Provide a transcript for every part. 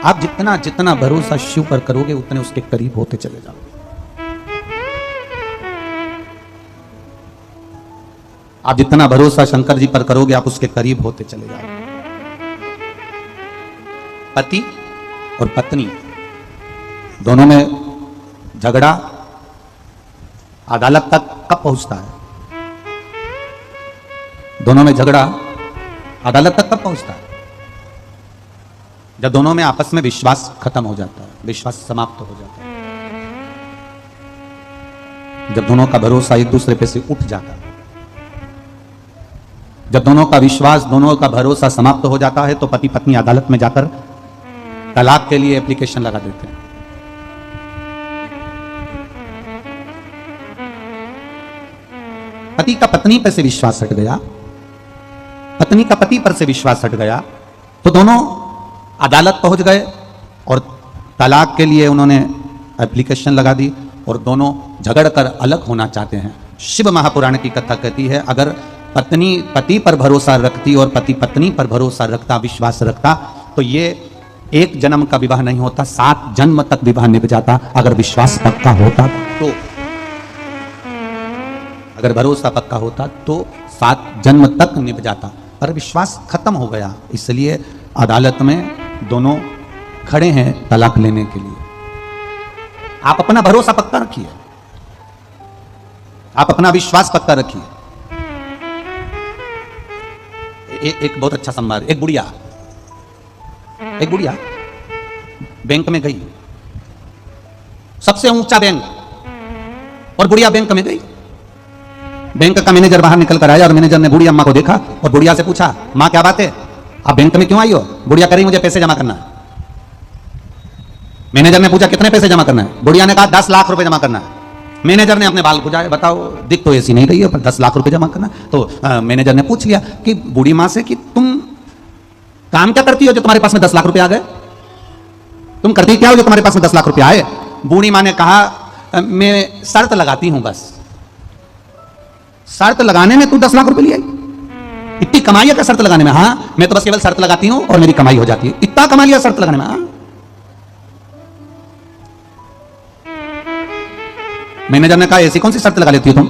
आप जितना जितना भरोसा शिव पर करोगे उतने उसके करीब होते चले जाओगे। आप जितना भरोसा शंकर जी पर करोगे आप उसके करीब होते चले जाओगे। पति और पत्नी दोनों में झगड़ा अदालत तक कब पहुंचता है? दोनों में झगड़ा अदालत तक कब पहुंचता है? जब दोनों में आपस में विश्वास खत्म हो जाता है, विश्वास समाप्त हो जाता है, जब दोनों का भरोसा एक दूसरे पे से उठ जाता है, जब दोनों का विश्वास, दोनों का भरोसा समाप्त हो जाता है, तो पति पत्नी अदालत में जाकर तलाक के लिए एप्लीकेशन लगा देते हैं। पति का पत्नी पर से विश्वास हट गया, पत्नी का पति पर से विश्वास हट गया, तो दोनों अदालत पहुंच गए और तलाक के लिए उन्होंने एप्लीकेशन लगा दी और दोनों झगड़ कर अलग होना चाहते हैं। शिव महापुराण की कथा कहती है, अगर पत्नी पति पर भरोसा रखती और पति पत्नी पर भरोसा रखता, विश्वास रखता, तो ये एक जन्म का विवाह नहीं होता, 7 जन्म तक विवाह निभ जाता। अगर विश्वास पक्का होता तो, अगर भरोसा पक्का होता तो 7 जन्म तक निभ जाता, पर विश्वास खत्म हो गया, इसलिए अदालत में दोनों खड़े हैं तलाक लेने के लिए। आप अपना भरोसा पक्का रखिए, आप अपना विश्वास पक्का रखिए। एक बहुत अच्छा संवाद, एक बुढ़िया बैंक में गई, सबसे ऊंचा बैंक, और बुढ़िया बैंक में गई। बैंक का मैनेजर बाहर निकल कर आया और मैनेजर ने बूढ़ी अम्मा को देखा और बुढ़िया से पूछा, मां क्या बात है, आप बैंक में क्यों आई हो? बुढ़िया कह रही मुझे पैसे जमा करना है। मैनेजर ने पूछा कितने पैसे जमा करना है? बुढ़िया ने कहा 10 लाख रुपए जमा करना है। मैनेजर ने अपने बाल खुजाए, बताओ दिख तो ऐसी नहीं रही है पर 10 लाख रुपए जमा करना। तो मैनेजर ने पूछ लिया कि बूढ़ी मां से कि तुम काम क्या करती हो जो तुम्हारे पास में 10 लाख रुपए आ गए? तुम करती क्या हो जो तुम्हारे पास में 10 लाख रुपए आए? बूढ़ी मां ने कहा मैं शर्त लगाती हूं बस। शर्त लगाने में तू 10 लाख रुपए ले आई? इतनी कमाई है क्या शर्त लगाने में? हाँ, मैं तो बस केवल शर्त लगाती हूं और मेरी कमाई हो जाती है। इतना कमा लिया शर्त लगाने में? हाँ। मैनेजर ने कहा ऐसी कौन सी शर्त लगा लेती हो तुम?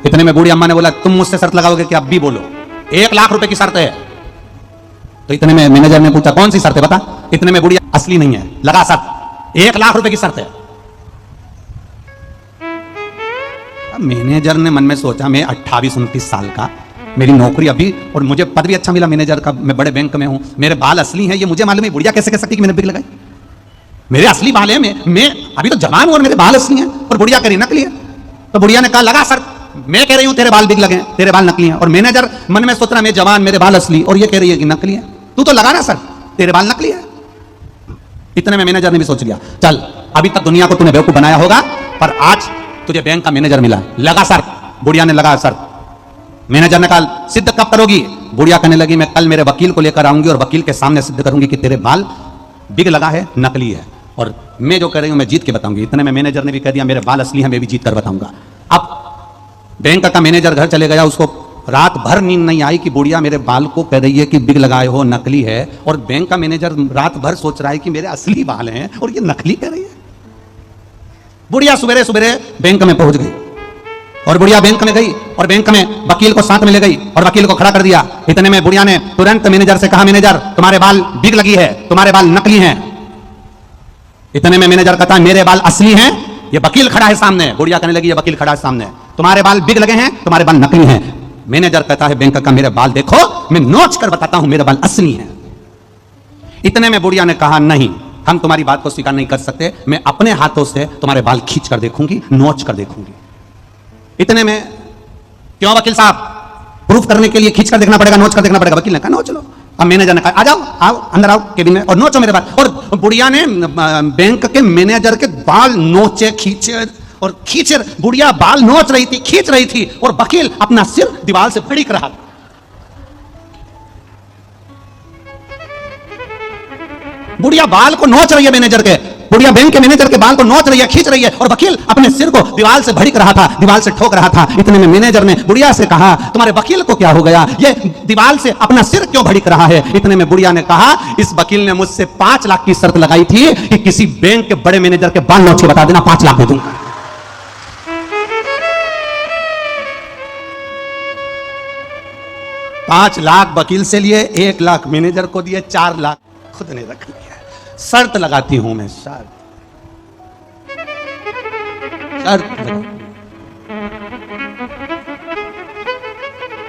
इतने में बूढ़ी अम्मा ने बोला तुम मुझसे शर्त लगाओगे कि अब भी बोलो, 1 लाख रुपए की शर्त है। तो इतने में मैनेजर ने पूछा कौन सी शर्त है बता? इतने में बूढ़ी असली नहीं है, लगा शर्त, 1 लाख रुपए की शर्त है। मैनेजर ने मन में सोचा मैं 28-29 साल का, मेरी नौकरी अभी, और मुझे पद भी अच्छा मिला मैनेजर का, मैं बड़े बैंक में हूं, मेरे बाल असली हैं, ये मुझे मालूम है, बुढ़िया कैसे कह सकती कि मैंने बिग लगाई? मेरे असली बाल है, मैं अभी तो जवान हूं और मेरे बाल असली हैं, और बुढ़िया कह रही नकली है। तो बुढ़िया ने कहा लगा सर, मैं कह रही हूं तेरे बाल बिग लगे, तेरे बाल नकली हैं, और मैनेजर मन में सोच रहा मैं जवान, मेरे बाल असली, और ये कह रही है कि नकली है। तू तो लगा ना सर, तेरे बाल नकली है। इतने में मैनेजर ने भी सोच लिया चल अभी तक दुनिया को तूने बेवकूफ बनाया होगा, पर आज तुझे बैंक का मैनेजर मिला, लगा सर। बुढ़िया ने लगा सर। मैनेजर ने कहा सिद्ध कब करोगी? बुढ़िया कहने लगी मैं कल मेरे वकील को लेकर आऊंगी और वकील के सामने सिद्ध करूंगी कि तेरे बाल बिग लगा है, नकली है, और मैं जो कह रही हूं मैं जीत के बताऊंगी। इतने में मैनेजर ने भी कह दिया मेरे बाल असली हैं, मैं भी जीत कर बताऊंगा। अब बैंक का मैनेजर घर चले गया, उसको रात भर नींद नहीं आई कि बुढ़िया मेरे बाल को कह रही है कि बिग लगाए हो, नकली है, और बैंक का मैनेजर रात भर सोच रहा है कि मेरे असली बाल हैं और ये नकली कह रही है। बुढ़िया सवेरे सवेरे बैंक में पहुंच गई, और बुढ़िया बैंक में गई और बैंक में वकील को साथ में ले गई और वकील को खड़ा कर दिया। इतने में बुढ़िया ने तुरंत मैनेजर से कहा मैनेजर तुम्हारे बाल बिग लगी है, तुम्हारे बाल नकली हैं। इतने में मैनेजर कहता है मेरे बाल असली हैं, ये वकील खड़ा है सामने। बुढ़िया कहने लगी ये वकील खड़ा है सामने, तुम्हारे बाल बिग लगे हैं, तुम्हारे बाल नकली हैं। मैनेजर कहता है बैंक का मेरे बाल देखो, मैं नोच कर बताता हूं मेरे बाल असली हैं। इतने में बुढ़िया ने कहा नहीं, हम तुम्हारी बात को स्वीकार नहीं कर सकते, मैं अपने हाथों से तुम्हारे बाल खींच कर देखूंगी, नोच कर देखूंगी। इतने में क्यों वकील साहब, प्रूफ करने के लिए खींच कर देखना पड़ेगा, नोच कर देखना पड़ेगा? वकील ने कहा नोच लो। अब मैनेजर ने कहा आ जाओ, आओ अंदर आओ केबिन में और नोचो मेरे बाल। और बुढ़िया ने बैंक के मैनेजर के बाल नोचे, खींचे और खींचे। बुढ़िया बाल नोच रही थी, खींच रही थी, और वकील अपना सिर दीवार से फड़क रहा था। बुढ़िया बाल को नोच रही है मैनेजर के, बुढ़िया बैंक के मैनेजर के बाल को नोच रही है, खींच रही है, और वकील अपने सिर को दीवार से भड़क रहा था, दीवार से ठोक रहा था। इतने में मैनेजर ने बुढ़िया से कहा, तुम्हारे वकील को क्या हो गया, ये दीवार से अपना सिर क्यों भड़क रहा है? इतने में बुढ़िया ने कहा, इस वकील ने मुझसे 5 लाख की शर्त लगाई थी कि किसी बैंक के बड़े मैनेजर के बाल नोच के बता देना, 5 लाख दे दूंगा। 5 लाख वकील से लिए, 1 लाख मैनेजर को दिए, 4 लाख खुद ने रख लिया। शर्त लगाती हूं मैं, शर्त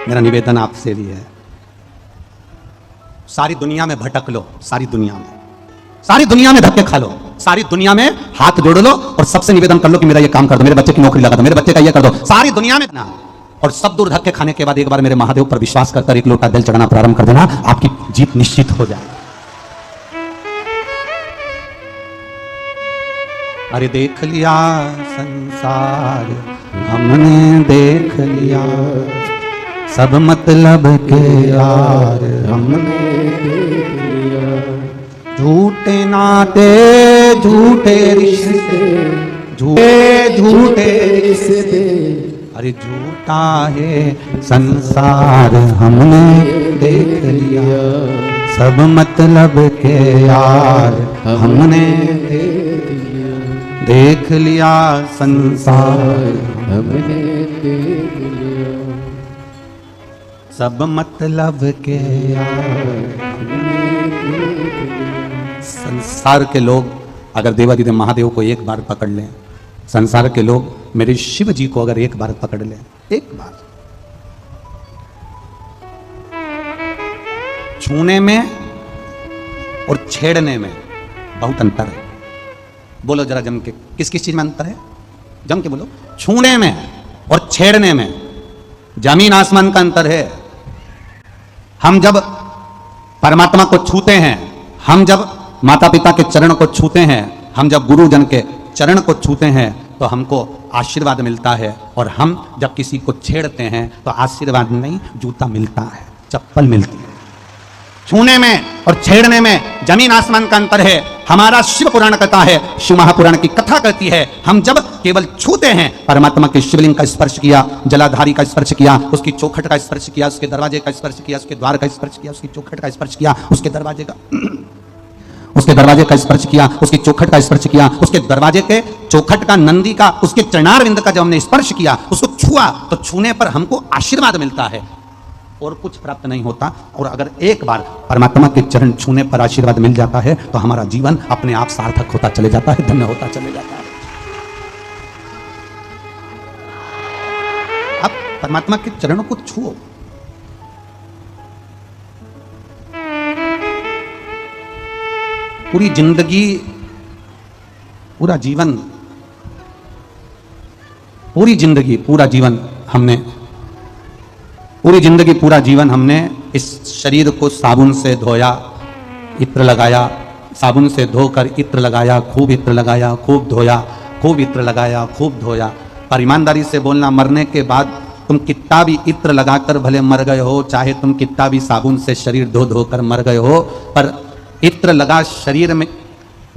मेरा निवेदन आपसे भी है, सारी दुनिया में भटक लो, सारी दुनिया में धक्के खा लो, सारी दुनिया में हाथ जोड़ लो और सबसे निवेदन कर लो कि मेरा ये काम कर दो, मेरे बच्चे की नौकरी लगा दो, मेरे बच्चे का ये कर दो, सारी दुनिया में ना। और सब दूर धक्के खाने के बाद एक बार मेरे महादेव पर विश्वास करकर 1 लोटा जल चढ़ाना प्रारंभ कर देना, आपकी जीत निश्चित हो जाए। अरे देख लिया संसार हमने, देख लिया सब मतलब के यार हमने देख लिया, झूठे नाते झूठे रिश्ते, झूठे रिश्ते, अरे झूठा है संसार हमने देख लिया, सब मतलब के यार हमने देख लिया, संसार हमने देख लिया, सब मतलब के यार। संसार के लोग अगर देवादिदेव महादेव को एक बार पकड़ लें, संसार के लोग मेरे शिव जी को अगर एक बार पकड़ लें, एक बार, छूने में और छेड़ने में बहुत अंतर है। बोलो जरा जम के, किस किस चीज में अंतर है? जम के बोलो। छूने में और छेड़ने में जमीन आसमान का अंतर है। हम जब परमात्मा को छूते हैं, हम जब माता पिता के चरण को छूते हैं, हम जब गुरुजन के चरण को छूते हैं तो हमको आशीर्वाद मिलता है, और हम जब किसी को छेड़ते हैं तो आशीर्वाद नहीं, जूता मिलता है, चप्पल मिलती है। छूने में और छेड़ने में जमीन आसमान का अंतर है। हमारा शिव पुराण कहता है, शिव महापुराण की कथा कहती है, हम जब केवल छूते हैं, परमात्मा के शिवलिंग का स्पर्श किया, जलाधारी का स्पर्श किया, उसकी चौखट का स्पर्श किया, उसके दरवाजे का स्पर्श किया, उसके द्वार का स्पर्श किया, उसकी चौखट का स्पर्श किया, उसके दरवाजे का स्पर्श किया, उसकी चौखट का स्पर्श किया, उसके दरवाजे के चौखट का, नंदी का, उसके चरणारविंद का जब हमने स्पर्श किया, उसको छुआ, तो छूने पर हमको आशीर्वाद मिलता है और कुछ प्राप्त नहीं होता। और अगर एक बार परमात्मा के चरण छूने पर आशीर्वाद मिल जाता है तो हमारा जीवन अपने आप सार्थक होता चले जाता है, धन्य होता चले जाता है। अब परमात्मा के चरणों को छुओ, पूरी जिंदगी, पूरा जीवन, पूरी जिंदगी पूरा जीवन हमने इस शरीर को साबुन से धोया, इत्र लगाया, साबुन से धोकर इत्र लगाया, खूब इत्र लगाया, खूब धोया, खूब इत्र लगाया, खूब धोया। पर ईमानदारी से बोलना, मरने के बाद तुम कितना भी इत्र लगाकर भले मर गए हो, चाहे तुम कितना भी साबुन से शरीर धो धोकर मर गए हो, पर इत्र लगा शरीर में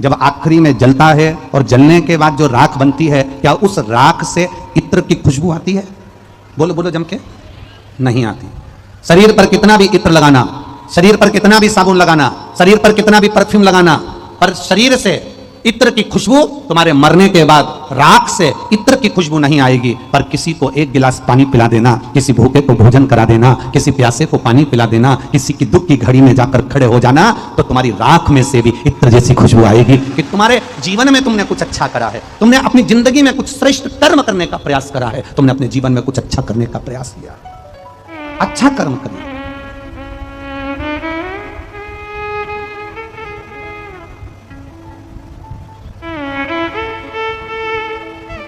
जब आखिरी में जलता है और जलने के बाद जो राख बनती है, क्या उस राख से इत्र की खुशबू आती है? बोलो बोलो जम के, नहीं आती। शरीर पर कितना भी इत्र लगाना, शरीर पर कितना भी साबुन लगाना, शरीर पर कितना भी परफ्यूम लगाना, पर शरीर से इत्र की खुशबू तुम्हारे मरने के बाद राख से इत्र की खुशबू नहीं आएगी। पर किसी को 1 गिलास पानी पिला देना, किसी भूखे को भोजन करा देना, किसी प्यासे को पानी पिला देना, किसी की दुख की घड़ी में जाकर खड़े हो जाना, तो तुम्हारी राख में से भी इत्र जैसी खुशबू आएगी कि तुम्हारे जीवन में तुमने कुछ अच्छा करा है, तुमने अपनी जिंदगी में कुछ श्रेष्ठ कर्म करने का प्रयास करा है, तुमने अपने जीवन में कुछ अच्छा करने का प्रयास किया, अच्छा कर्म करना।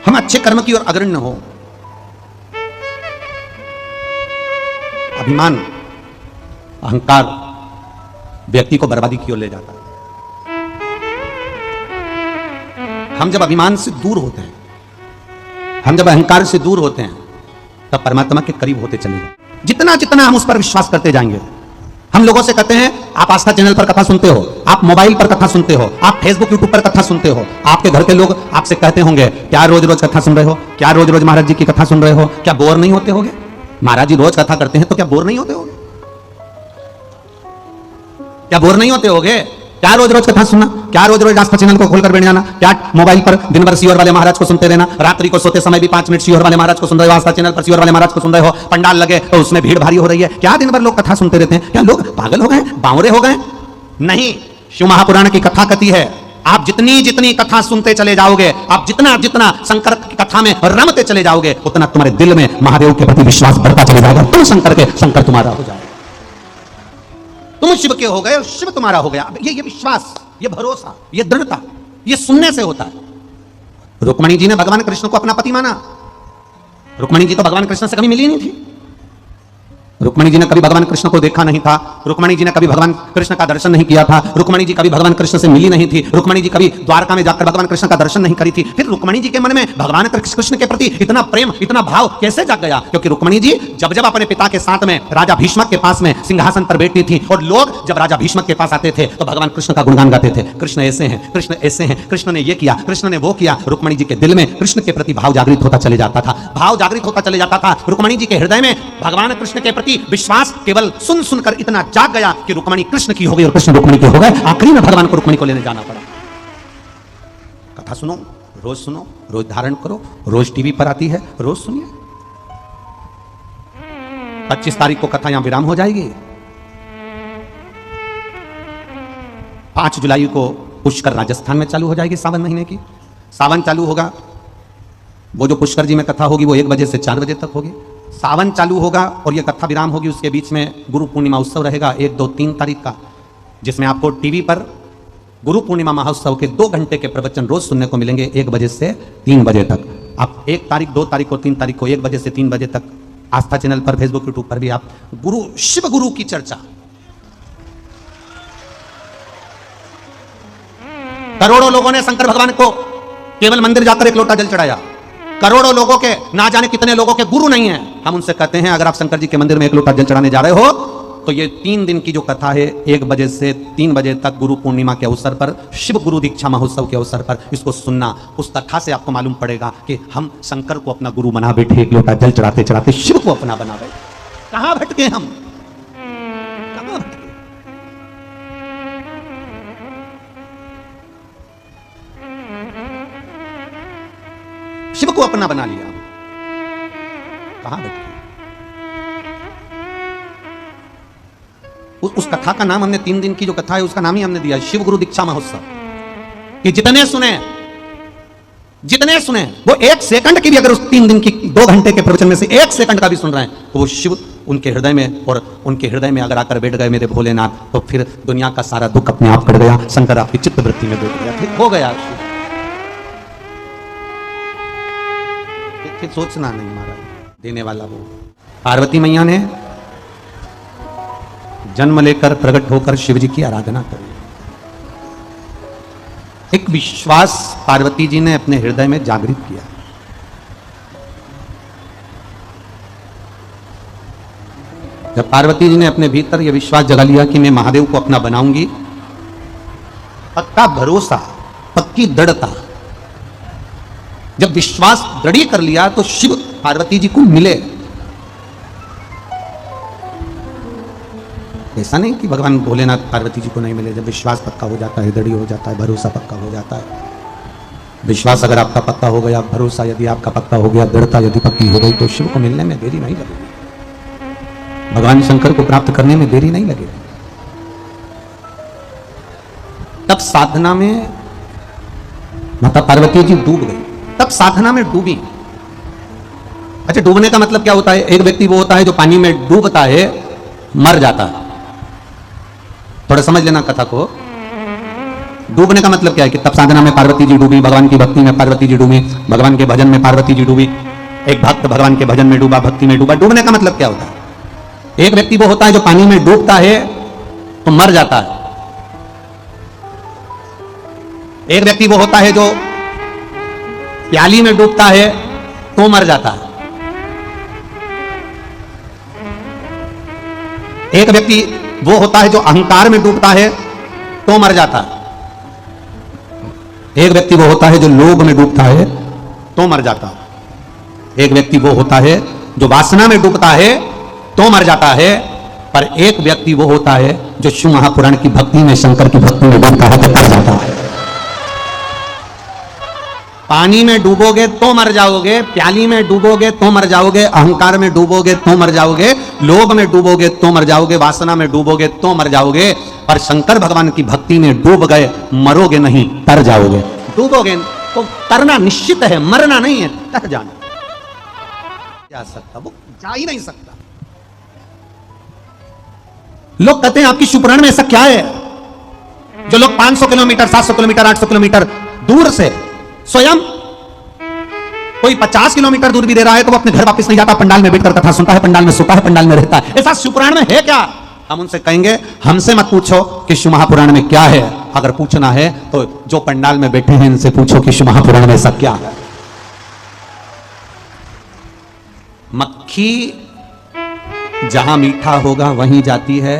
हम अच्छे कर्म की ओर अग्रणी हो। अभिमान, अहंकार व्यक्ति को बर्बादी की ओर ले जाता है। हम जब अभिमान से दूर होते हैं, हम जब अहंकार से दूर होते हैं, तब परमात्मा के करीब होते चले जाएंगे। जितना जितना हम उस पर विश्वास करते जाएंगे। हम लोगों से कहते हैं आप आस्था चैनल पर कथा सुनते हो, आप मोबाइल पर कथा सुनते हो, आप फेसबुक यूट्यूब पर कथा सुनते हो, आपके घर के लोग आपसे कहते होंगे क्या रोज रोज कथा सुन रहे हो, क्या रोज रोज महाराज जी की कथा सुन रहे हो, क्या बोर नहीं होते होगे? महाराज जी रोज कथा करते हैं तो क्या बोर नहीं होते होगे? क्या बोर नहीं होते होगे? क्या रोज रोज कथा सुनना, क्या रोज रोज आस्था चैनल को खोलकर बैठ जाना, क्या मोबाइल पर दिन भर सीहोर वाले महाराज को सुनते रहना, रात्रि को सोते समय भी 5 मिनट सीहोर वाले महाराज को सुन रहे हो, आस्था चैनल पर सीहोर वाले महाराज को सुन रहे हो, पंडाल लगे तो उसमें भीड़ भारी हो रही है, क्या दिन भर लोग कथा सुनते रहते हैं? क्या लोग पागल हो गए, बावरे हो गए? नहीं, शिव महापुराण की कथा कथी है, आप जितनी जितनी कथा सुनते चले जाओगे, आप जितना जितना शंकर की कथा में रमते चले जाओगे, उतना तुम्हारे दिल में महादेव के प्रति विश्वास बढ़ता चले जाएगा। तुम शंकर के, शंकर तुम्हारा हो जाएगा। तुम शिव के हो गए, शिव तुम्हारा हो गया। ये विश्वास, ये भरोसा, ये दृढ़ता, ये सुनने से होता है। रुक्मणी जी ने भगवान कृष्ण को अपना पति माना। रुक्मणी जी तो भगवान कृष्ण से कभी मिली नहीं थी। रुक्मणी जी ने कभी भगवान कृष्ण को देखा नहीं था। रुक्मणी जी ने कभी भगवान कृष्ण का दर्शन नहीं किया था। रुक्मणी जी कभी भगवान कृष्ण से मिली नहीं थी। रुक्मणी जी कभी द्वारका में जाकर भगवान कृष्ण का दर्शन नहीं करी थी। फिर रुक्मणी जी के मन में भगवान कृष्ण के प्रति इतना प्रेम, इतना भाव कैसे जाग गया? क्योंकि रुक्मणी जी जब जब अपने पिता के साथ में राजा भीष्मक के पास में सिंहासन पर बैठती थी और लोग जब राजा भीष्मक के पास आते थे तो भगवान कृष्ण का गुणगान गाते थे। कृष्ण ऐसे हैं, कृष्ण ऐसे हैं, कृष्ण ने ये किया, कृष्ण ने वो किया। रुक्मणी जी के दिल में कृष्ण के प्रति भाव जागृत होता चले जाता था, भाव जागृत होता चले जाता था। रुक्मणी जी के हृदय में भगवान कृष्ण के प्रति विश्वास केवल सुन सुनकर इतना जाग गया कि रुक्मणी कृष्ण की हो गई और कृष्ण रुक्मणी के हो गए। आखिरी में भगवान को रुक्मणी को लेने जाना पड़ा। कथा सुनो, रोज धारण करो, रोज टीवी पर आती है, रोज सुनिए। 25 तारीख को कथा यहां विराम हो जाएगी। 5 जुलाई को पुष्कर राजस्थान में चालू हो जाएगी। सावन महीने की सावन चालू होगा। वो जो पुष्कर जी में कथा होगी वो 1 बजे से 4 बजे तक होगी। सावन चालू होगा और ये कथा विराम होगी। उसके बीच में गुरु पूर्णिमा उत्सव रहेगा 1, 2, 3 तारीख का, जिसमें आपको टीवी पर गुरु पूर्णिमा महोत्सव के 2 घंटे के प्रवचन रोज सुनने को मिलेंगे 1 बजे से 3 बजे तक। आप 1 तारीख, 2 तारीख को, 3 तारीख को 1 बजे से 3 बजे तक आस्था चैनल पर, फेसबुक, यूट्यूब पर भी आप शिव गुरु की चर्चा। करोड़ों लोगों ने शंकर भगवान को केवल मंदिर जाकर 1 लोटा जल चढ़ाया। करोड़ों लोगों के, ना जाने कितने लोगों के गुरु नहीं है। हम उनसे कहते हैं अगर आप शंकर जी के मंदिर में 1 लोटा जल चढ़ाने जा रहे हो तो ये 3 दिन की जो कथा है 1 बजे से 3 बजे तक गुरु पूर्णिमा के अवसर पर, शिव गुरु दीक्षा महोत्सव के अवसर पर इसको सुनना। उस कथा से आपको मालूम पड़ेगा कि हम शंकर को अपना गुरु बना बैठे, 1 लोटा जल चढ़ाते चढ़ाते शिव को अपना बना बैठे। कहां भटके हम, कहां भटके? शिव को अपना बना लिया, कहां भटके? उस कथा का नाम हमने 3 दिन की जो कथा है उसका नाम ही हमने दिया शिव गुरु दीक्षा महोत्सव। कि जितने सुने वो 1 सेकंड की भी, अगर उस 3 दिन की 2 घंटे के प्रवचन में से 1 सेकंड का भी सुन रहे हैं तो वो शिव उनके हृदय में, और उनके हृदय में अगर आकर बैठ गए मेरे भोलेनाथ, तो फिर दुनिया का सारा दुख अपने आप कट गया। शंकर आपकी चित्त वृत्ति में बैठ गया, फिर हो गया। फिर सोचना नहीं, महाराज देने वाला वो। पार्वती मैया ने जन्म लेकर प्रकट होकर शिव जी की आराधना करी। एक विश्वास पार्वती जी ने अपने हृदय में जागृत किया। जब पार्वती जी ने अपने भीतर यह विश्वास जगा लिया कि मैं महादेव को अपना बनाऊंगी, पक्का भरोसा, पक्की दृढ़ता, जब विश्वास दृढ़ कर लिया तो शिव पार्वती जी को मिले। ऐसा नहीं कि भगवान भोलेनाथ पार्वती जी को नहीं मिले। जब विश्वास पक्का हो जाता है, दृढ़ हो जाता है, भरोसा पक्का हो जाता है। विश्वास अगर आपका पक्का हो गया, भरोसा यदि आपका पक्का हो गया, दृढ़ता यदि पक्की हो गई तो शिव को मिलने में देरी नहीं लगेगी, भगवान शंकर को प्राप्त करने में देरी नहीं लगेगी। तब साधना में माता पार्वती जी डूब गई, तब साधना में डूबी। अच्छा, डूबने का मतलब क्या होता है? एक व्यक्ति वो होता है जो पानी में डूबता है, मर जाता है। थोड़ा समझ लेना कथा को। डूबने का मतलब क्या है कि तब साधना में पार्वती जी डूबी, भगवान की भक्ति में पार्वती जी डूबी, भगवान के भजन में पार्वती जी डूबी। एक भक्त भगवान के भजन में डूबा, भक्ति में डूबा। डूबने का मतलब क्या होता है? एक व्यक्ति वो होता है जो पानी में डूबता है तो मर जाता है। एक व्यक्ति वो होता है जो प्याली में डूबता है तो मर जाता है। एक व्यक्ति वो होता है जो अहंकार में डूबता है तो मर जाता है, एक व्यक्ति वो होता है जो लोभ में डूबता है तो मर जाता है, एक व्यक्ति वो होता है जो वासना में डूबता है तो मर जाता है, पर एक व्यक्ति वो होता है जो शिव महापुराण की भक्ति में, शंकर की भक्ति में डूबता है तो तर जाता है। पानी में डूबोगे तो मर जाओगे, प्याली में डूबोगे तो मर जाओगे, अहंकार में डूबोगे तो मर जाओगे, लोभ में डूबोगे तो मर जाओगे, वासना में डूबोगे तो मर जाओगे, पर शंकर भगवान की भक्ति में डूब गए मरोगे नहीं, तर जाओगे। डूबोगे तो तरना निश्चित है, मरना नहीं है, तर जाना। जा सकता, वो जा ही नहीं सकता। लोग कहते हैं आपकी शिवपुराण में ऐसा क्या है जो लोग 500 किलोमीटर, 700 किलोमीटर, 800 किलोमीटर दूर से, स्वयं कोई 50 किलोमीटर दूर भी दे रहा है तो वो अपने घर वापस नहीं जाता, पंडाल में बैठकर कथा सुनता है, पंडाल में सोता है, पंडाल में रहता है। ऐसा शिवपुराण में है क्या? हम उनसे कहेंगे हमसे मत पूछो कि शिव महापुराण में क्या है, अगर पूछना है तो जो पंडाल में बैठे हैं इनसे पूछो कि शिव महापुराण में ऐसा क्या है। मक्खी जहां मीठा होगा वहीं जाती है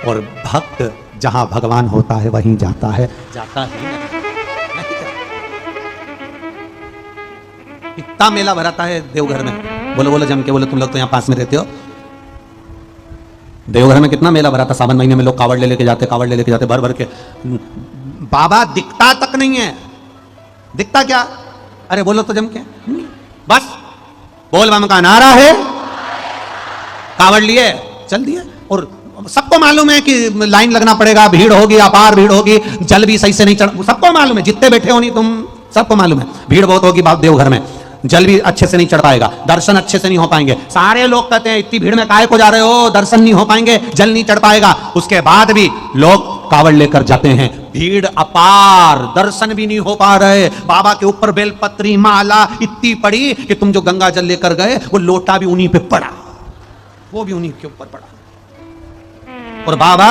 और भक्त जहां भगवान होता है वहीं जाता है, जाता ही नहीं। इतना मेला भराता है देवघर में, बोलो बोलो जम के बोलो, तुम लोग तो यहां पास में रहते हो। देवघर में कितना मेला भरा था, सावन महीने में लोग कावड़ ले लेके जाते, कावड़ ले लेके जाते भर भर के। बाबा दिखता तक नहीं है, दिखता क्या? अरे बोलो तो जम के, बस बोल बम का नारा है, कावड़ लिए चल दिए। और सबको मालूम है कि लाइन लगना पड़ेगा, भीड़ होगी, अपार भीड़ होगी, जल भी सही से नहीं चढ़, सबको मालूम है, जितने बैठे हो नहीं तुम सबको मालूम है भीड़ बहुत होगी बाप देवघर में, जल भी अच्छे से नहीं चढ़ पाएगा, दर्शन अच्छे से नहीं हो पाएंगे। सारे लोग कहते हैं इतनी भीड़ में काहे को जा रहे हो, दर्शन नहीं हो पाएंगे, जल नहीं चढ़ पाएगा। उसके बाद भी लोग कावड़ लेकर जाते हैं, भीड़ अपार, दर्शन भी नहीं हो पा रहे। बाबा के ऊपर बेलपत्री माला इतनी पड़ी कि तुम जो गंगा जल लेकर गए वो लोटा भी उन्हीं पे पड़ा, वो भी उन्हीं के ऊपर पड़ा। और बाबा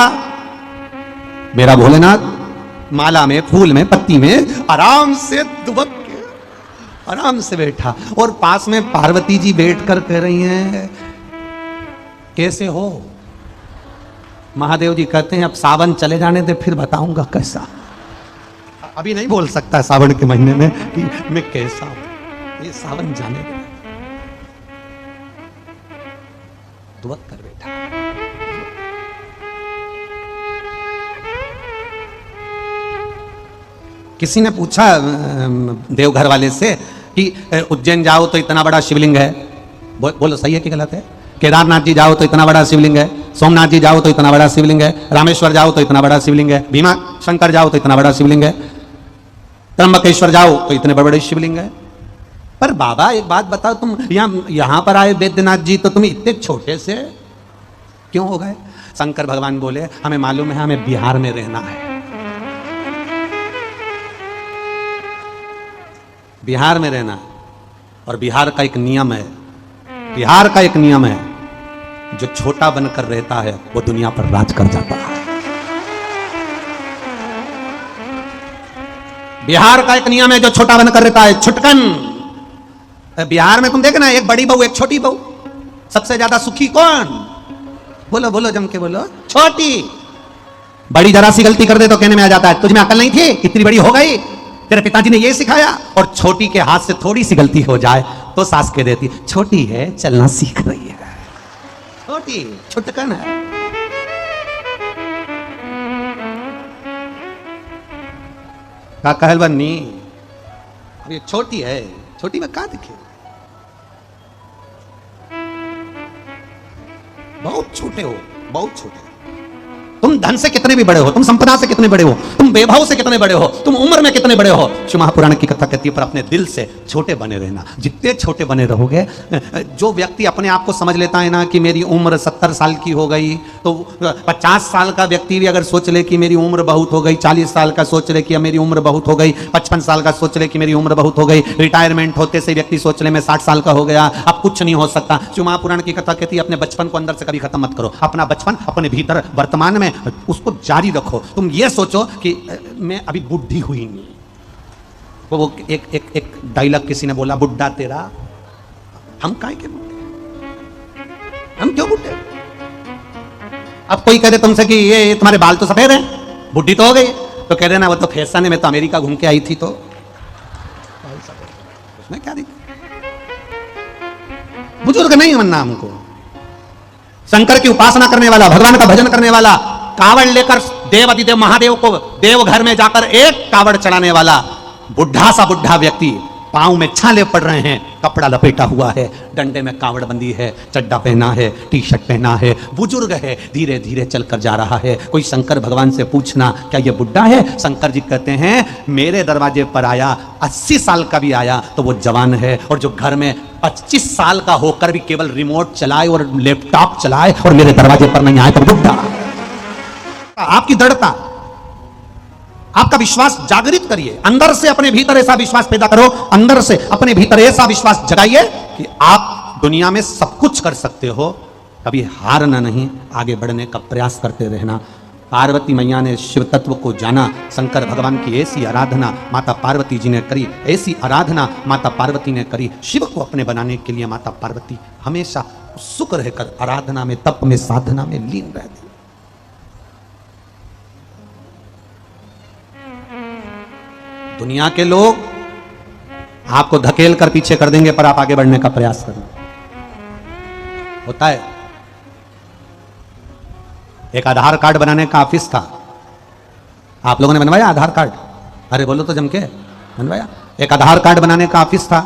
मेरा भोलेनाथ माला में, फूल में, पत्ती में आराम से दुबक के आराम से बैठा, और पास में पार्वती जी बैठकर कह रही हैं कैसे हो? महादेव जी कहते हैं अब सावन चले जाने दे फिर बताऊंगा कैसा। अभी नहीं बोल सकता सावन के महीने में कि मैं कैसा हूं, ये सावन जाने दे। दुबक कर बैठा। किसी ने पूछा देवघर वाले से कि उज्जैन जाओ तो इतना बड़ा शिवलिंग है, बोलो सही है कि गलत है? केदारनाथ जी जाओ तो इतना बड़ा शिवलिंग है, सोमनाथ जी जाओ तो इतना बड़ा शिवलिंग है, रामेश्वर जाओ तो इतना बड़ा शिवलिंग है, भीमा शंकर जाओ तो इतना बड़ा शिवलिंग है, त्र्यंबकेश्वर जाओ तो इतने बड़े बड़े शिवलिंग है। पर बाबा एक बात बताओ, तुम यहां पर आए वैद्यनाथ जी तो तुम इतने छोटे से क्यों हो गए? शंकर भगवान बोले हमें मालूम है हमें बिहार में रहना है, बिहार में रहना, और बिहार का एक नियम है, बिहार का एक नियम है, जो छोटा बनकर रहता है वो दुनिया पर राज कर जाता है। बिहार का एक नियम है, जो छोटा बनकर रहता है छुटकन। बिहार में तुम देखना एक बड़ी बहू एक छोटी बहू, सबसे ज्यादा सुखी कौन? बोलो बोलो जम के बोलो, छोटी। बड़ी जरा सी गलती कर दे तो कहने में आ जाता है तुझ में अकल नहीं थी, इतनी बड़ी हो गई, तेरे पिताजी ने ये सिखाया। और छोटी के हाथ से थोड़ी सी गलती हो जाए तो सास कह देती छोटी है चलना सीख रही है, छोटी छुटकन है। का कहल बन्नी अब ये छोटी है, छोटी में कहा दिखे, बहुत छोटे हो, बहुत छोटे हो। तुम धन से कितने भी बड़े हो, तुम संपदा से कितने बड़े हो, तुम वैभव से कितने बड़े हो, तुम उम्र में कितने बड़े हो, शिव महापुराण की कथा कहती है पर अपने दिल से छोटे बने रहना। जितने छोटे बने रहोगे, जो व्यक्ति अपने आप को समझ लेता है ना कि मेरी उम्र 70 साल की हो गई, तो 50 साल का व्यक्ति भी अगर सोच ले कि मेरी उम्र बहुत हो गई, 40 साल का सोच ले कि मेरी उम्र बहुत हो गई, 55 साल का सोच ले कि मेरी उम्र बहुत हो गई, रिटायरमेंट होते से व्यक्ति सोच ले मैं 60 साल का हो गया, अब कुछ नहीं हो सकता। शिव महापुराण की कथा कहती है अपने बचपन को अंदर से कभी खत्म मत करो, अपना बचपन अपने भीतर वर्तमान में उसको जारी रखो। तुम ये सोचो कि मैं अभी बुढ़ी हुई नहीं, वो एक डायलॉग किसी ने बोला, बुढ़ा तेरा, हम काहे के बुढ़े, हम क्यों बुढ़े? अब कोई कह दे तुमसे कि ये तुम्हारे बाल तो सफेद हैं, बुढ़ी तो हो गई, तो कह देना वो तो फैशन है, मैं तो अमेरिका घूम के आई थी, तो उसमें क्या दिक्कत। बुजुर्ग नहीं बनना हमको। शंकर की उपासना करने वाला, भगवान का भजन करने वाला, कावड़ लेकर देव अधिदेव महादेव को देव घर में जाकर एक कावड़ चढ़ाने वाला बुढ़ा सा बुढ़ा व्यक्ति, पांव में छाले पड़ रहे हैं, कपड़ा लपेटा हुआ है, डंडे में कावड़ बंदी है, चड्डा पहना है, टी शर्ट पहना है, बुजुर्ग है, धीरे धीरे चलकर जा रहा है। कोई शंकर भगवान से पूछना क्या ये बुढ़ा है? शंकर जी कहते हैं मेरे दरवाजे पर आया, 80 साल का भी आया तो वो जवान है, और जो घर में 25 साल का होकर भी केवल रिमोट चलाए और लैपटॉप चलाए और मेरे दरवाजे पर नहीं आए तो बुढ़ा। आपकी दृढ़ता, आपका विश्वास जागृत करिए, अंदर से अपने भीतर ऐसा विश्वास पैदा करो, अंदर से अपने भीतर ऐसा विश्वास जगाइए कि आप दुनिया में सब कुछ कर सकते हो। कभी हारना नहीं, आगे बढ़ने का प्रयास करते रहना। पार्वती मैया ने शिव तत्व को जाना, शंकर भगवान की ऐसी आराधना माता पार्वती जी ने करी, ऐसी आराधना माता पार्वती ने करी। शिव को अपने बनाने के लिए माता पार्वती हमेशा सुख रहकर आराधना में, तप में, साधना में लीन रहती। दुनिया के लोग आपको धकेल कर पीछे कर देंगे, पर आप आगे बढ़ने का प्रयास करना। होता है। एक आधार कार्ड बनाने का ऑफिस था, आप लोगों ने बनवाया आधार कार्ड? अरे बोलो तो जम के, बनवाया? एक आधार कार्ड बनाने का ऑफिस था,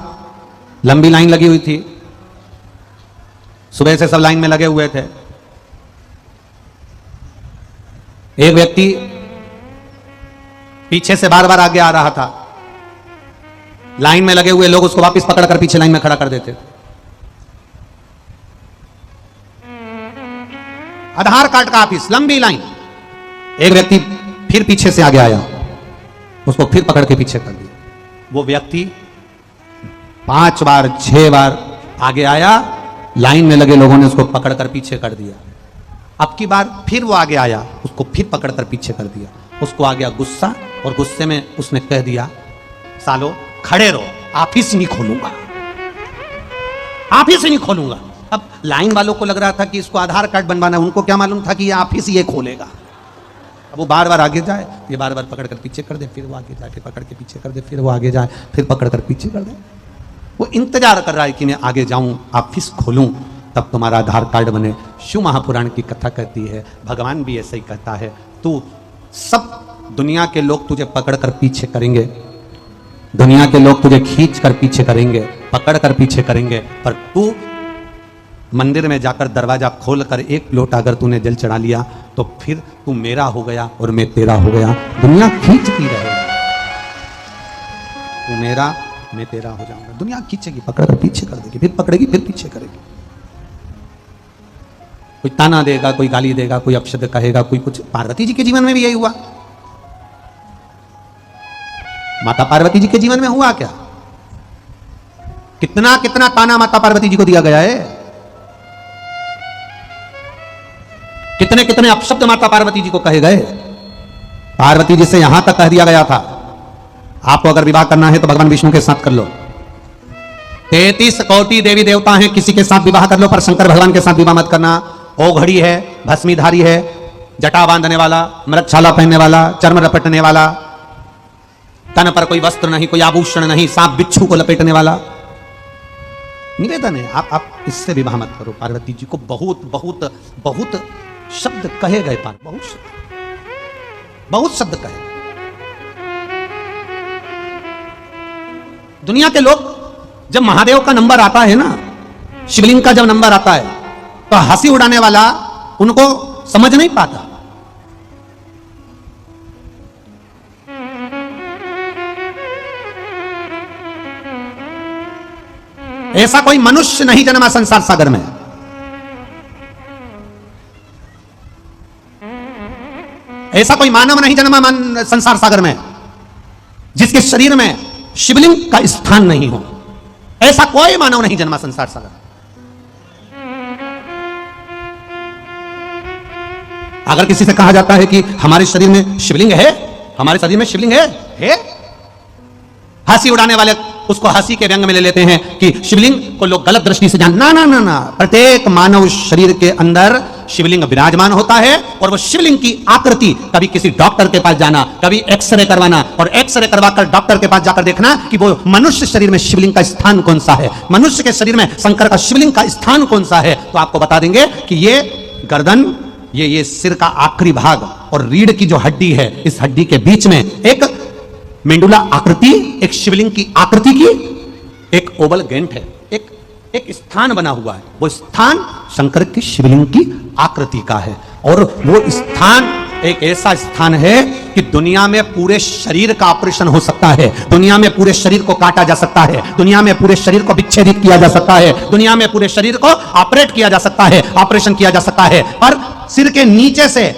लंबी लाइन लगी हुई थी, सुबह से सब लाइन में लगे हुए थे। एक व्यक्ति पीछे से बार बार आगे आ रहा था, लाइन में लगे हुए लोग उसको वापस पकड़कर पीछे लाइन में खड़ा कर देते। आधार कार्ड का ऑफिस, लंबी लाइन, एक व्यक्ति फिर पीछे से आगे आया, उसको फिर पकड़ के पीछे कर दिया। वो व्यक्ति 5 बार 6 बार आगे आया, लाइन में लगे लोगों ने उसको पकड़कर पीछे कर दिया। अब की बार फिर वो आगे आया, उसको फिर पकड़कर पीछे कर दिया। उसको आ गया गुस्सा, और गुस्से में उसने कह दिया सालो खड़े रहो, ऑफिस नहीं खोलूंगा, ऑफिस नहीं खोलूंगा। अब लाइन वालों को लग रहा था कि इसको आधार कार्ड बनवाना, उनको क्या मालूम था कि ये ऑफिस ये खोलेगा। अब वो बार बार आगे जाए, ये बार बार पकड़ कर पीछे कर दे, फिर वो आगे जाए, फिर पकड़ के पीछे कर दे, फिर वो आगे जाए, फिर पकड़ कर पीछे कर दे। वो इंतजार कर रहा है कि मैं आगे जाऊं, ऑफिस खोलूं, तब तुम्हारा आधार कार्ड बने। शिव महापुराण की कथा कहती है, भगवान भी ऐसे ही कहता है, तू सब दुनिया के लोग तुझे पकड़कर पीछे करेंगे, दुनिया के लोग तुझे खींच कर पीछे करेंगे, पकड़ कर पीछे करेंगे, पर तू मंदिर में जाकर दरवाजा खोलकर एक लोटा अगर तूने जल चढ़ा लिया तो फिर तू मेरा हो गया और मैं तेरा हो गया। दुनिया खींचती रहेगी, तू मेरा मैं तेरा हो जाऊंगा। दुनिया खींचेगी, पकड़कर पीछे कर देगी, फिर पकड़ेगी, फिर पीछे करेगी। कोई ताना देगा, कोई गाली देगा, कोई अपशब्द कहेगा, कोई कुछ। पार्वती जी के जीवन में भी यही हुआ। माता पार्वती जी के जीवन में हुआ क्या? कितना कितना ताना माता पार्वती जी को दिया गया है, कितने कितने अपशब्द माता पार्वती जी को कहे गए। पार्वती जी से यहां तक कह दिया गया था, आपको अगर विवाह करना है तो भगवान विष्णु के साथ कर लो। 33 कोटि देवी देवता हैं, किसी के साथ विवाह कर लो, पर शंकर भगवान के साथ विवाह मत करना। ओघड़ी है, भस्मीधारी है, जटा बांधने वाला, मृगछाला पहनने वाला, चर्म लपेटने वाला, तन पर कोई वस्त्र नहीं, कोई आभूषण नहीं, सांप बिच्छू को लपेटने वाला। निवेदन है आप इससे विवाह मत करो। पार्वती जी को बहुत बहुत बहुत शब्द कहे गए, बहुत शब्द कहे। दुनिया के लोग जब महादेव का नंबर आता है ना, शिवलिंग का जब नंबर आता है, तो हंसी उड़ाने वाला उनको समझ नहीं पाता। ऐसा कोई मनुष्य नहीं जन्मा संसार सागर में, ऐसा कोई मानव नहीं जन्मा संसार सागर में जिसके शरीर में शिवलिंग का स्थान नहीं हो। ऐसा कोई मानव नहीं जन्मा संसार सागर। अगर किसी से कहा जाता है कि हमारे शरीर में शिवलिंग है, हमारे शरीर में शिवलिंग है? हंसी उड़ाने वाले उसको हंसी के व्यंग में ले लेते हैं कि शिवलिंग को लोग गलत दृष्टि से जान। ना ना ना ना, प्रत्येक मानव शरीर के अंदर शिवलिंग विराजमान होता है और वो शिवलिंग की आकृति, कभी किसी डॉक्टर के पास जाना, कभी एक्सरे करवाना और एक्सरे करवाकर डॉक्टर के पास जाकर देखना कि वो मनुष्य शरीर में शिवलिंग का स्थान कौन सा है, मनुष्य के शरीर में शंकर का शिवलिंग का स्थान कौन सा है, तो आपको बता देंगे कि ये गर्दन, ये सिर का आखिरी भाग और रीढ़ की जो हड्डी है, इस हड्डी के बीच में एक मेंडुला आकृति, एक शिवलिंग की आकृति की एक ओवल गेंट है, एक स्थान बना हुआ है। वो स्थान शंकर की शिवलिंग की आकृति का है और वो स्थान एक ऐसा स्थान है कि दुनिया में पूरे शरीर का ऑपरेशन हो सकता है, दुनिया में पूरे शरीर को काटा जा सकता है, दुनिया में पूरे शरीर को विच्छेदित किया जा सकता है, दुनिया में पूरे शरीर को ऑपरेट किया जा सकता है, ऑपरेशन किया जा सकता है, पर सिर के नीचे से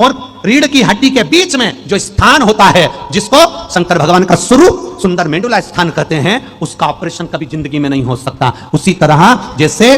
और रीढ़ की हड्डी के बीच में जो स्थान होता है, जिसको शंकर भगवान का स्वरूप सुंदर मेंडुला स्थान कहते हैं, उसका ऑपरेशन कभी जिंदगी में नहीं हो सकता। उसी तरह जैसे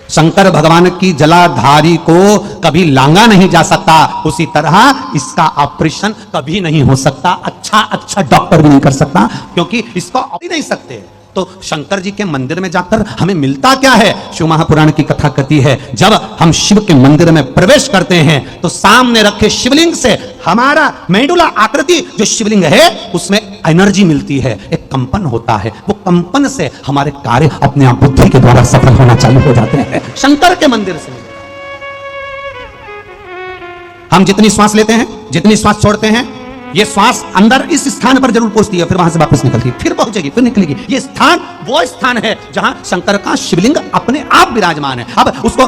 शंकर भगवान की जलाधारी को कभी लांगा नहीं जा सकता, उसी तरह इसका ऑपरेशन कभी नहीं हो सकता। अच्छा डॉक्टर भी नहीं कर सकता, क्योंकि इसको ऑपरेट नहीं सकते। तो शंकर जी के मंदिर में जाकर हमें मिलता क्या है? शिव महापुराण की कथा कहती है, जब हम शिव के मंदिर में प्रवेश करते हैं तो सामने रखे शिवलिंग से हमारा मेंडुला आकृति जो शिवलिंग है उसमें एनर्जी मिलती है, एक कंपन होता है। वो कंपन से हमारे कार्य अपने आप बुद्धि के द्वारा सफल होना चालू हो जाते हैं। शंकर के मंदिर से हम जितनी श्वास लेते हैं, जितनी श्वास छोड़ते हैं, ये श्वास अंदर इस स्थान पर जरूर पहुंचती है, फिर वहां से वापस निकलती है, फिर पहुंचेगी, फिर निकलेगी। ये स्थान वो स्थान है जहां शंकर का शिवलिंग अपने आप विराजमान है। अब उसको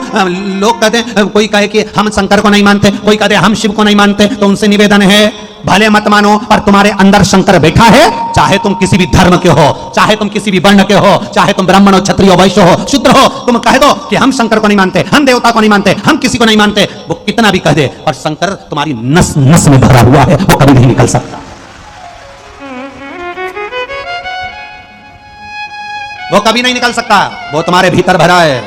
लोग कहते हैं, कोई कहे कि हम शंकर को नहीं मानते, कोई कहते हम शिव को नहीं मानते, तो उनसे निवेदन है भले मत मानो, पर तुम्हारे अंदर शंकर बैठा है। चाहे तुम किसी भी धर्म के हो, चाहे तुम किसी भी वर्ण के हो, चाहे तुम ब्राह्मण हो, क्षत्रिय हो, वैश्य हो, शूद्र हो, तुम कह दो कि हम शंकर को नहीं मानते, हम देवता को नहीं मानते, हम किसी को नहीं मानते, वो कितना भी कह दे, और शंकर तुम्हारी नस नस में भरा हुआ है, वो कभी नहीं निकल सकता। वो कभी नहीं निकल सकता, वो तुम्हारे भीतर भरा है।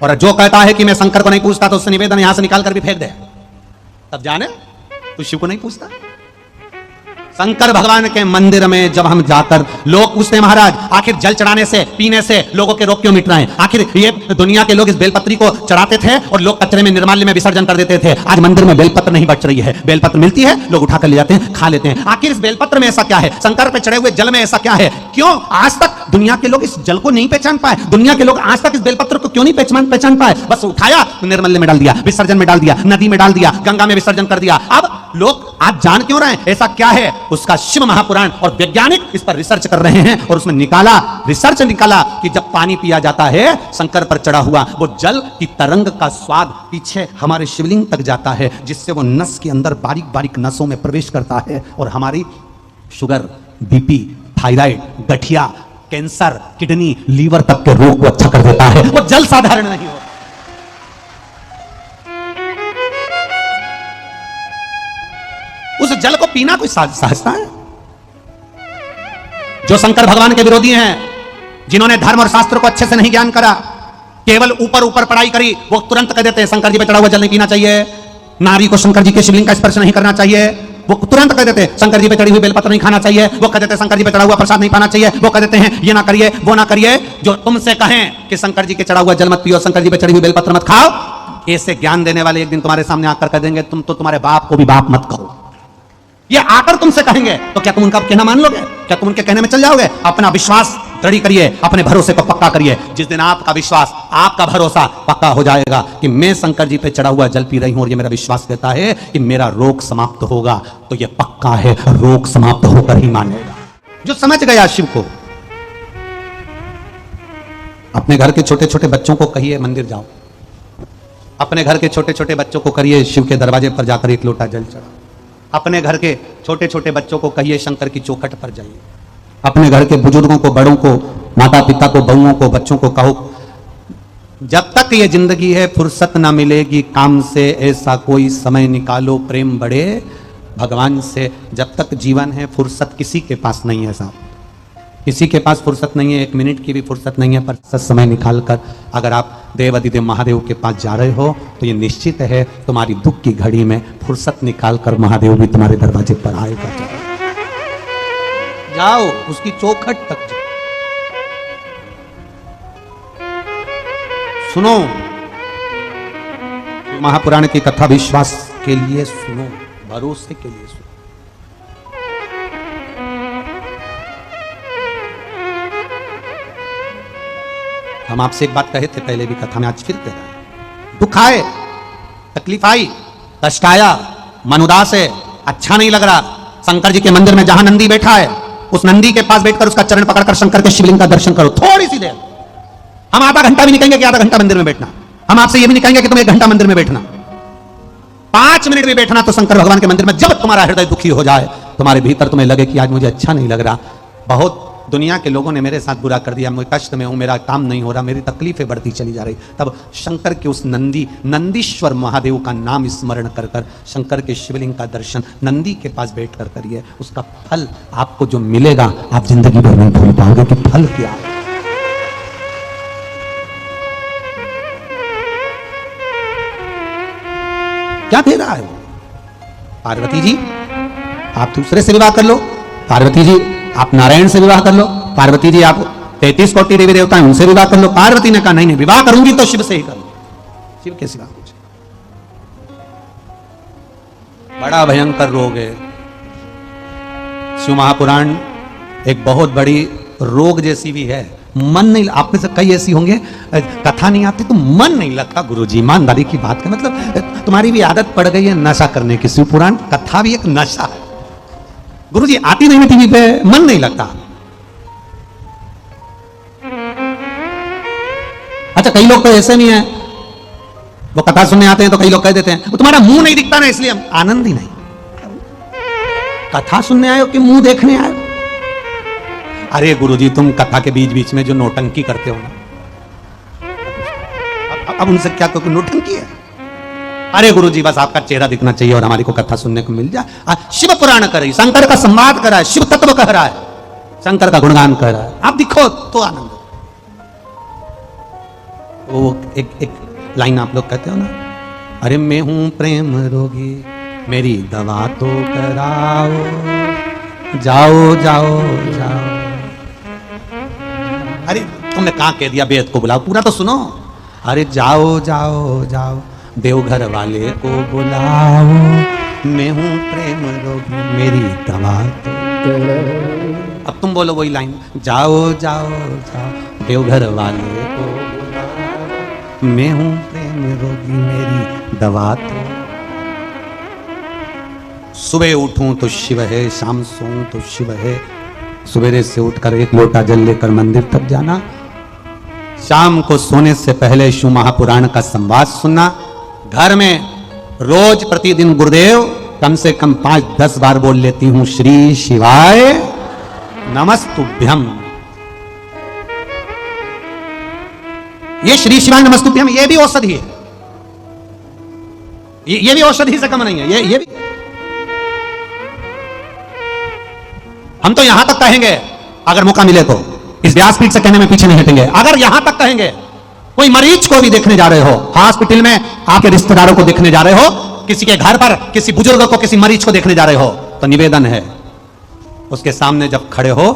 और जो कहता है कि मैं शंकर को नहीं पूछता, तो उससे निवेदन यहां से निकाल कर भी फेंक दे, तब जाने तो शिव को नहीं पूछता। शंकर भगवान के मंदिर में जब हम जाकर लोग पूछते हैं, महाराज आखिर जल चढ़ाने से, पीने से लोगों के रोग क्यों मिट रहे हैं? आखिर ये दुनिया के लोग इस बेलपत्री को चढ़ाते थे और लोग कचरे में, निर्माल्य में विसर्जन कर देते थे। आज मंदिर में बेलपत्र नहीं बच रही है, बेलपत्र मिलती है, लोग उठाकर ले जाते हैं, खा लेते हैं। आखिर इस बेलपत्र में ऐसा क्या है? शंकर पे चढ़े हुए जल में ऐसा क्या है? क्यों आज तक दुनिया के लोग इस जल को नहीं पहचान पाए? दुनिया के लोग आज तक इस बेलपत्र को क्यों नहीं पहचान पाए? बस उठाया, निर्मल्य में डाल दिया, विसर्जन में डाल दिया, नदी में डाल दिया, गंगा में विसर्जन कर दिया। अब लोग आज जान क्यों रहे हैं ऐसा क्या है? उसका शिव महापुराण और वैज्ञानिक इस पर रिसर्च कर रहे हैं और उसमें रिसर्च निकाला कि जब पानी पिया जाता है शंकर पर चढ़ा हुआ, वो जल की तरंग का स्वाद पीछे हमारे शिवलिंग तक जाता है, जिससे वो नस के अंदर बारीक बारीक नसों में प्रवेश करता है और हमारी शुगर, बीपी, थायराइड, गठिया, कैंसर, किडनी, लीवर तक के रोग को अच्छा कर देता है। वो जल साधारण नहीं होता। उस जल को पीना कोई सहजता है? जो शंकर भगवान के विरोधी हैं, जिन्होंने धर्म और शास्त्र को अच्छे से नहीं ज्ञान करा, केवल ऊपर पढ़ाई करी, वो तुरंत कह देते हैं शंकर जी पे चढ़ा हुआ जल नहीं पीना चाहिए, नारी को शंकर जी के शिवलिंग का स्पर्श नहीं करना चाहिए। वो तुरंत कह देते हैं शंकर जी पे चढ़ी हुई बेलपत्र नहीं खाना चाहिए, वो कह देते हैं शंकर जी पे चढ़ा हुआ प्रसाद नहीं पाना चाहिए, वो कह देते हैं ये ना करिए, वो ना करिए। जो तुमसे कहें कि शंकर जी के चढ़ा हुआ जल मत पियो, शंकर जी पे चढ़ी हुई बेलपत्र मत खाओ, ऐसे ज्ञान देने वाले एक दिन तुम्हारे सामने आकर कह देंगे तुम तो तुम्हारे बाप को भी बाप मत कहो। ये आकर तुमसे कहेंगे तो क्या तुम उनका कहना मान लोगे? क्या तुम उनके कहने में चल जाओगे? अपना विश्वास दृढ़ करिए, अपने भरोसे को पक्का करिए। जिस दिन आपका विश्वास, आपका भरोसा पक्का हो जाएगा कि मैं शंकर जी पे चढ़ा हुआ जल पी रही हूं और ये मेरा विश्वास देता है कि मेरा रोग समाप्त होगा, तो ये पक्का है, रोग समाप्त होकर ही मानेगा। जो समझ गया शिव को, अपने घर के छोटे छोटे बच्चों को कहिए मंदिर जाओ, अपने घर के छोटे छोटे बच्चों को करिए शिव के दरवाजे पर जाकर एक लोटा जल चढ़ाओ, अपने घर के छोटे छोटे बच्चों को कहिए शंकर की चौखट पर जाइए, अपने घर के बुजुर्गों को, बड़ों को, माता पिता को, बहुओं को, बच्चों को कहो जब तक ये जिंदगी है फुर्सत ना मिलेगी काम से, ऐसा कोई समय निकालो प्रेम बढ़े भगवान से। जब तक जीवन है फुर्सत किसी के पास नहीं है साहब, किसी के पास फुर्सत नहीं है, एक मिनट की भी फुर्सत नहीं है। पर समय निकालकर अगर आप देव अधिदेव महादेव के पास जा रहे हो तो ये निश्चित है तुम्हारी दुख की घड़ी में फुर्सत निकालकर महादेव भी तुम्हारे दरवाजे पर आएगा। जाओ उसकी चौखट तक जाओ, सुनो महापुराण की कथा विश्वास के लिए सुनो, भरोसे के लिए सुनो। हम आपसे एक बात कहे थे पहले भी कथा में, आज फिर कह रहे हैं। दुख आए, तकलीफ आई, कष्ट आया, मन उदास है, अच्छा नहीं लग रहा, शंकर जी के मंदिर में जहां नंदी बैठा है उस नंदी के पास बैठकर उसका चरण पकड़कर शंकर के शिवलिंग का दर्शन करो थोड़ी सी देर। हम आधा घंटा भी नहीं कहेंगे कि आधा घंटा मंदिर में बैठना, हम आपसे ये भी नहीं कहेंगे कि तुम 1 घंटा मंदिर में बैठना, 5 मिनट भी बैठना तो शंकर भगवान के मंदिर में। जब तुम्हारा हृदय दुखी हो जाए, तुम्हारे भीतर तुम्हें लगे कि आज मुझे अच्छा नहीं लग रहा, बहुत दुनिया के लोगों ने मेरे साथ बुरा कर दिया, मैं कष्ट में हूं, मेरा काम नहीं हो रहा, मेरी तकलीफें बढ़ती चली जा रही, तब शंकर के उस नंदीश्वर महादेव का नाम स्मरण कर कर शंकर के शिवलिंग का दर्शन नंदी के पास बैठ कर करिए। उसका फल आपको जो मिलेगा आप जिंदगी भर नहीं भूल पाओगे कि फल क्या है। क्या दे रहा है वो? पार्वती जी आप दूसरे से विवाह कर लो, पार्वती जी आप नारायण से विवाह कर लो, पार्वती जी आप 33 कोटि देवी देवता हैं उनसे विवाह कर लो। पार्वती ने कहा नहीं नहीं, विवाह करूंगी तो शिव से ही कर लो, शिव के सिवा कुछ। बड़ा भयंकर रोग है शिव महापुराण, एक बहुत बड़ी रोग जैसी भी है। मन नहीं, आप में से कई ऐसी होंगे कथा नहीं आती तो मन नहीं लगता। गुरुजी ईमानदारी की बात का मतलब तुम्हारी भी आदत पड़ गई है नशा करने की। शिव पुराण कथा भी एक नशा है। गुरुजी आती नहीं टीवी पे, मन नहीं लगता। अच्छा कई लोग तो ऐसे नहीं है, वो कथा सुनने आते हैं तो कई लोग कह देते हैं वो तुम्हारा मुंह नहीं दिखता ना इसलिए हम आनंद ही नहीं। कथा सुनने आए हो कि मुंह देखने आए हो? अरे गुरुजी तुम कथा के बीच बीच में जो नोटंकी करते हो ना, अब उनसे क्या कोई नोटंकी है? अरे गुरुजी बस आपका चेहरा दिखना चाहिए और हमारी को कथा सुनने को मिल जाए। शिव पुराण कर रही, शंकर का संवाद कर रहा है, शिव तत्व कह रहा है, शंकर का गुणगान कर रहा है, आप दिखो तो आनंद। वो एक लाइन आप लोग कहते हो ना, अरे मैं हूं प्रेम रोगी मेरी दवा तो कराओ, जाओ जाओ जाओ। अरे तुमने कहां कह दिया बेद को बुलाओ, पूरा तो सुनो। अरे जाओ जाओ जाओ देवघर वाले को बुलाओ, मैं हूं प्रेम रोगी मेरी दवा तो। अब तुम बोलो वही लाइन, जाओ जाओ जाओ देवघर वाले को बुलाओ, मैं हूं प्रेम रोगी मेरी दवा तो। सुबह उठूं तो शिव है, शाम सोऊं तो शिव है। सवेरे से उठकर 1 लोटा जल लेकर मंदिर तक जाना, शाम को सोने से पहले शिव महापुराण का संवाद सुनना, घर में रोज प्रतिदिन गुरुदेव कम से कम 5-10 बार बोल लेती हूं श्री शिवाय नमस्तुभ्यम। ये श्री शिवाय नमस्तुभ्यम ये भी औषधि है, ये भी औषधि से कम नहीं है। ये भी हम तो यहां तक कहेंगे, अगर मौका मिले तो इस व्यासपीठ से कहने में पीछे नहीं हटेंगे। अगर यहां तक कहेंगे कोई मरीज को भी देखने जा रहे हो, हॉस्पिटल में आपके रिश्तेदारों को देखने जा रहे हो, किसी के घर पर किसी बुजुर्ग को किसी मरीज को देखने जा रहे हो, तो निवेदन है उसके सामने जब खड़े हो,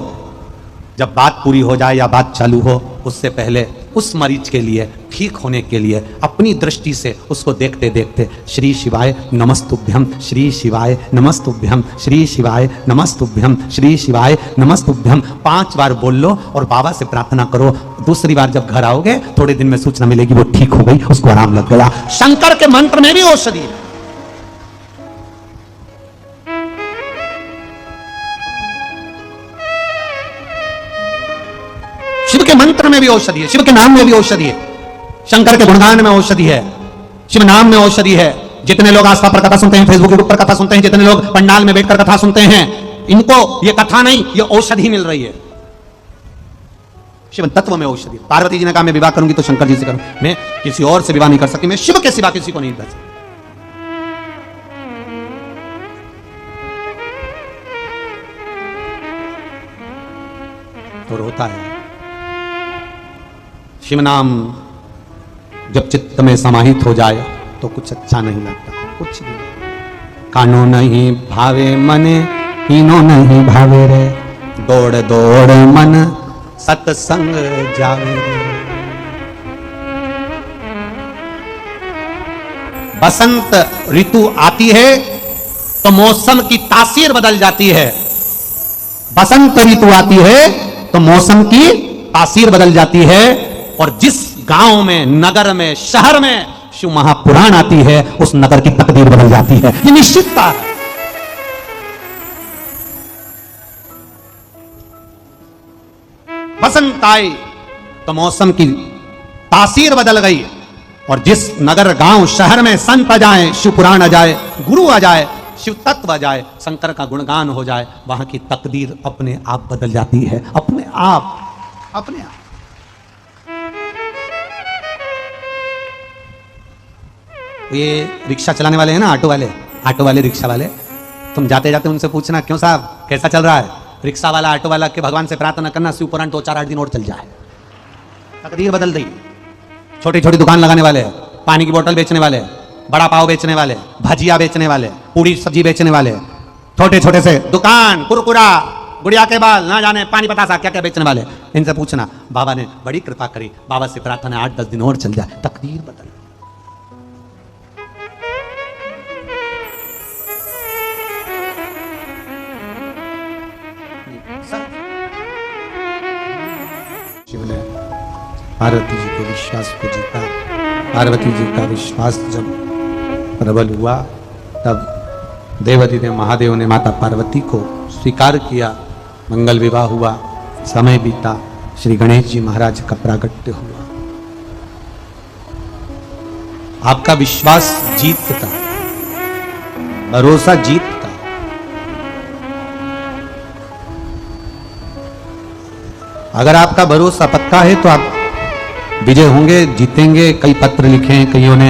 जब बात पूरी हो जाए या बात चालू हो, उससे पहले उस मरीज के लिए ठीक होने के लिए अपनी दृष्टि से उसको देखते देखते श्री शिवाय नमस्तुभ्यम, श्री शिवाय नमस्तुभ्यम, श्री शिवाय नमस्तुभ्यम, श्री शिवाय नमस्तुभ्यम 5 बार बोल लो और बाबा से प्रार्थना करो। दूसरी बार जब घर आओगे थोड़े दिन में सूचना मिलेगी वो ठीक हो गई, उसको आराम लग गया। शंकर के मंत्र में भी औषधि है। शिव के मंत्र में भी औषधि है, शिव के नाम में भी औषधि है, शंकर के गुणगान में औषधि है, शिव नाम में औषधि है। जितने लोग आस्था पर कथा सुनते हैं, फेसबुक यूट्यूब पर कथा सुनते हैं, जितने लोग पंडाल में बैठकर कथा सुनते हैं, इनको ये कथा नहीं ये औषधि मिल रही है। शिव तत्व में औषधि। पार्वती जी ने कहा मैं विवाह करूंगी तो शंकर जी से करूं, मैं किसी और से विवाह नहीं कर सकती, मैं शिव के सिवा किसी को नहीं कर सकती। तो रोता है। शिव नाम जब चित्त में समाहित हो जाए तो कुछ अच्छा नहीं लगता, कुछ भी। कानो नहीं भावे मने, हीनो नहीं भावे रे, दौड़ दौड़ मन सत्संग जावे रे। बसंत ऋतु आती है तो मौसम की तासीर बदल जाती है। बसंत ऋतु आती है तो मौसम की तासीर बदल जाती है। और जिस गांव में, नगर में, शहर में शिव महापुराण आती है, उस नगर की तकदीर बदल जाती है। ये निश्चितता है। बसंत आई तो मौसम की तासीर बदल गई। और जिस नगर, गांव, शहर में संत आ जाए, शिव पुराण आ जाए, गुरु आ जाए, शिव तत्व आ जाए, शंकर का गुणगान हो जाए, वहां की तकदीर अपने आप बदल जाती है। अपने आप, अपने आप। ये रिक्शा चलाने वाले हैं ना, ऑटो वाले रिक्शा वाले, तुम जाते जाते उनसे पूछना, क्यों साहब कैसा चल रहा है? रिक्शा वाला, ऑटो वाला के भगवान से प्रार्थना करना शिव पुराण 2-4-8 दिन और चल जाए, तकदीर बदल दी। छोटी छोटी दुकान लगाने वाले, पानी की बोतल बेचने वाले, बड़ा पाव बेचने वाले, भजिया बेचने वाले, पूरी सब्जी बेचने वाले, छोटे छोटे से दुकान, कुरकुरा, गुड़िया के बाल, ना जाने पानी बतासा क्या क्या बेचने वाले, इनसे पूछना, बाबा ने बड़ी कृपा करी, बाबा से प्रार्थना 8-10 दिन और चल जाए, तकदीर बदल। शिव ने पार्वती जी के विश्वास को जीता। पार्वती जी का विश्वास जब प्रबल हुआ, तब देवाधिदेव महादेव ने माता पार्वती को स्वीकार किया। मंगल विवाह हुआ, समय बीता, श्री गणेश जी महाराज का प्रागट्य हुआ। आपका विश्वास जीतता, भरोसा जीतता। अगर आपका भरोसा पक्का है तो आप विजय होंगे, जीतेंगे। कई पत्र लिखे हैं, कईयों ने,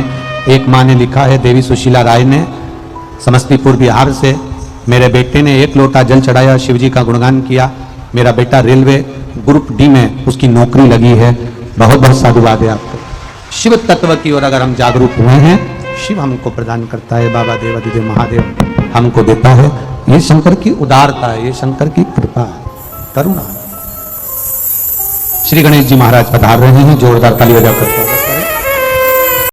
एक माँ ने लिखा है, देवी सुशीला राय ने, समस्तीपुर बिहार से, मेरे बेटे ने 1 लोटा जल चढ़ाया, शिवजी का गुणगान किया, मेरा बेटा रेलवे ग्रुप डी में उसकी नौकरी लगी है। बहुत बहुत साधुवाद है आपको। शिव तत्व की ओर अगर हम जागरूक हुए हैं, शिव हमको प्रदान करता है, बाबा देवाधिदेव महादेव हमको देता है। ये शंकर की उदारता है, ये शंकर की कृपा है, करुणा। श्री गणेश जी महाराज पधार रहे हैं, जोरदार ताली बजा करते हैं।